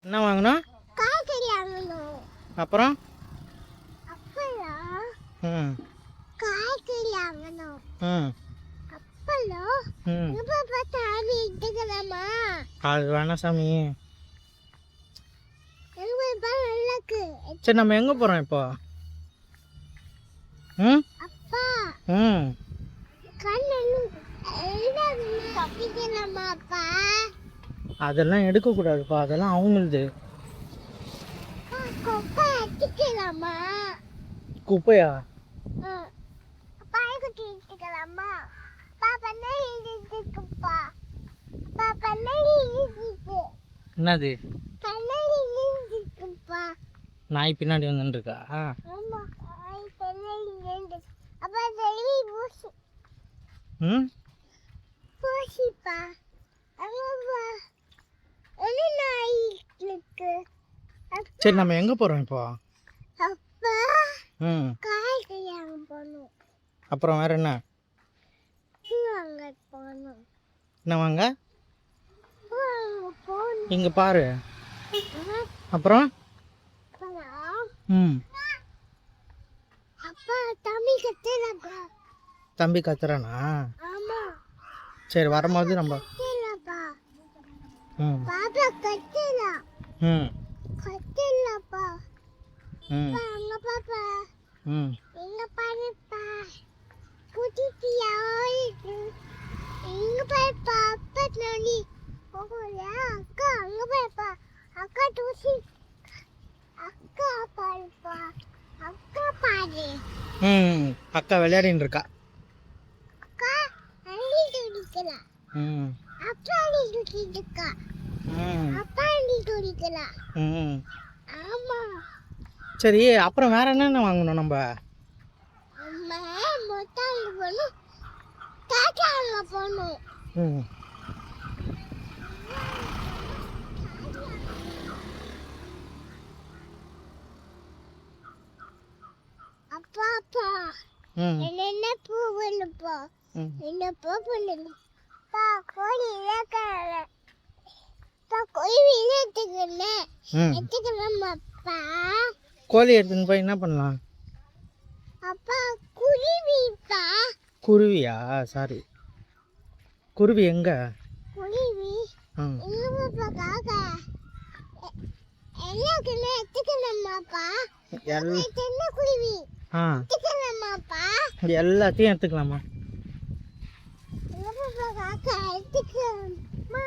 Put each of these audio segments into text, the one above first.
என்ன வாங்கணும்? காய்கறி வாங்கணும். அப்புறம் அப்பளம். ம் காய்கறி வாங்கணும். ம் அப்பளம். ம் இப்ப பார்த்தாலும் எடுத்துக்கலாமா? அது வேணாம் சாமி. நல்லக்கு. சரி நம்ம எங்கே போகிறோம் இப்போ? ம் அப்பா ம் கண்ணு கட்டிக்கலாமா அப்பா? அதெல்லாம் எடுக்கக்கூடாதுப்பா, அதெல்லாம் அவங்களுது. கொப்பை அடிக்கலாமா? குப்பையா? பாய்க்குட்டி எடுத்துக்கலாமா? பாப்பா எடுத்துக்குப்பா. பாப்பா எடுத்துக்கு. என்னது? கண்ணாடி எடுத்துக்குப்பா. நாய் பின்னாடி வந்துருக்கா? ஆமா, கண்ணாடி எடுத்து. அப்பா தெளிவி பூசி. ம் பூசிப்பா. அம்மா என்ன நாய் இருக்கு? சரி நம்ம எங்கே போகிறோம் இப்போ? அப்பா ம் காய்கறி வாங்க போகணும். அப்புறம் வேறு என்ன? பூ வாங்க போகணும். என்ன வாங்க? பூ வாங்க போகணும். இங்கே பாரு. அப்புறம் ம் அப்பா தம்பி கத்துறாப்பா. தம்பி கத்துறானா? ஆமா, சரி வரும்போது நம்ம கத்துறாப்பா. ம் பாப்பா கத்துறா. ம் கத்துறாப்பா. ம் அங்க பாப்பா. ம் எங்க பாருப்பா. குட்டியா இருக்கு. எங்க பாருப்பா. அப்பா நோண்டி போகல. அக்கா அங்க பாருப்பா. அக்கா தூசி. அக்கா பாருப்பா. அக்கா பாரு. ம் அக்கா விளையாடின்னு இருக்கா. அக்கா அள்ளி துடிக்கலாம். ம் அப்பா அள்ளி துடிக்கா. ம் அப்பா அள்ளி துடிக்கலாம். ம் ஆமா. சரி அப்புறம் வேற என்னென்ன வாங்கணும் நம்ம? அம்மா மொத்தம் அங்க போகணும். தாத்தா அங்க போகணும். ம் அப்பா அப்பா ம் என்ன பூ வேணுப்பா? ம் என்ன பூ வேணும்? பா கோழி இறக்கல. பா கோழி இறக்குதுல்ல. ம் எடுத்துக்கலாமாப்பா? கோழி எடுத்துன்னு போய் என்ன பண்ணலாம்? அப்பா குருவிப்பா. குருவியா? சாரி, குருவி எங்க? குருவி ம் எங்க பாப்பா? காக்கா எல்லாருக்குமே எடுத்துக்கலாமாப்பா? என்ன குருவி ஆ எடுத்துக்கலாமாப்பா? எல்லாத்தையும் எடுத்துக்கலாமா? எங்க பாப்பா காக்கா எடுத்துக்கலாமா?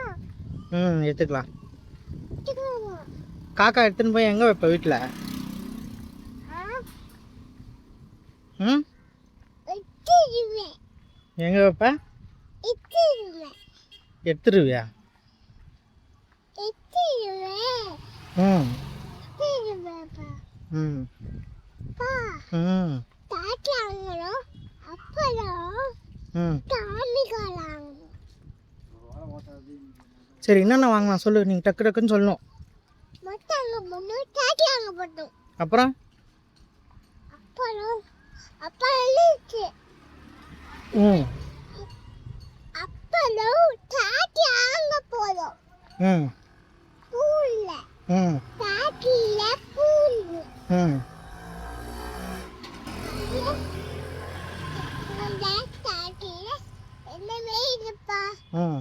ம் எடுத்துக்கலாம். எடுத்துக்கலாமா? காக்கா எடுத்துன்னு போய் எங்கே வைப்ப வீட்டில்? ம் எடுத்துருவேன். எங்கே வைப்ப? எடுத்துருவேன். எடுத்துருவியா? எடுத்துருவேன். ம் எடுத்துருவேன்ப்பா. ம் பா ம் தாத்தா வாங்கணும். அப்பளம் ம் காமிக்கால வாங்கணும். சரி என்னென்ன வாங்கலாம் சொல்லு, நீங்கள் டக்கு டக்குன்னு சொல்லணும். மொத்தம் அங்கே போகணும். தாத்தா அங்கே போட்டோம். அப்புறம் அப்பளம் அப்பளம் இருக்கு. ம் அப்பளம் தாத்தா அங்கே போதும். ம் பூல்ல ம் தாத்தில பூல். ம் தாத்தில என்ன இருப்பா? ம்